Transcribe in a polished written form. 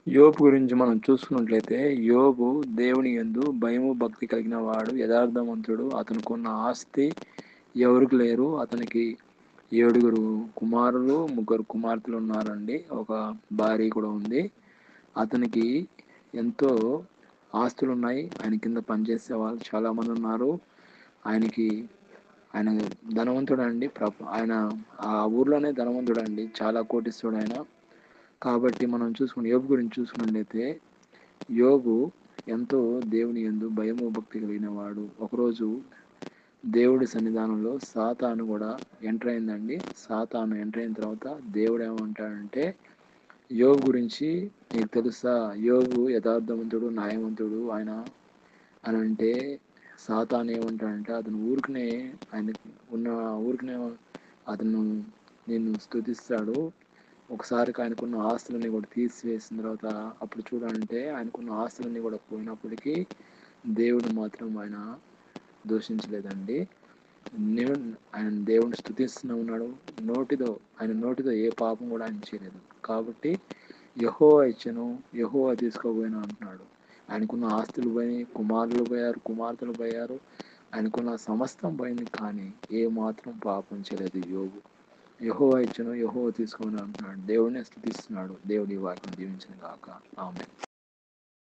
యోబు గురించి మనం చూసుకున్నట్లయితే, యోబు దేవుని యందు భయము భక్తి కలిగిన వాడు, యథార్థవంతుడు. అతనుకున్న ఆస్తి ఎవరికి లేరు. అతనికి 7 కుమారులు, 3 కుమార్తెలు ఉన్నారండి. ఒక భార్య కూడా ఉంది. అతనికి ఎంతో ఆస్తులు ఉన్నాయి. ఆయన కింద పనిచేసే వాళ్ళు చాలా మంది ఉన్నారు. ఆయన ధనవంతుడు అండి. ఆయన ఆ ఊర్లోనే ధనవంతుడు అండి, చాలా కోటీశ్వరుడు ఆయన. కాబట్టి మనం చూసుకుని యోబు గురించి చూసుకున్నట్లయితే, యోబు ఎంతో దేవుని యందు భయము భక్తి కలిగిన వాడు. ఒకరోజు దేవుడి సన్నిధానంలో సాతాను కూడా ఎంటర్ అయిందండి. సాతాను ఎంటర్ అయిన తర్వాత దేవుడు ఏమంటాడంటే, యోబు గురించి నీకు తెలుసా, యోబు యథార్థవంతుడు, న్యాయవంతుడు ఆయన అని అంటే, సాతాను ఏమంటాడంటే, అతను ఊరికనే ఆయన ఉన్న ఊరికనే అతను నిన్ను స్తుతిస్తాడు. ఒకసారి ఆయనకున్న ఆస్తులన్నీ కూడా తీసివేసిన తర్వాత అప్పుడు చూడాలంటే ఆయనకున్న ఆస్తులన్నీ కూడా పోయినప్పటికీ దేవుడు మాత్రం ఆయన దూషించలేదండి. ఆయన దేవుడిని స్తుతిస్తూనే ఉన్నాడు. ఆయన నోటితో ఏ పాపం కూడా ఆయన చేయలేదు. కాబట్టి యెహోవా ఇచ్చెను, యెహోవా తీసుకోబోయినా అంటున్నాడు. ఆయనకున్న ఆస్తులు పోయి, కుమారులు పోయారు, కుమార్తెలు పోయారు, ఆయనకున్న సమస్తం పోయింది, కానీ ఏ మాత్రం పాపం చేయలేదు యోబు. యెహోవా ఇచ్చెను, యెహోవా తీసుకోని అంటున్నాడు. దేవుడినే స్తుతిస్తున్నాడు. దేవుడి వాక్యం దీవించిన గాక. ఆమేన్.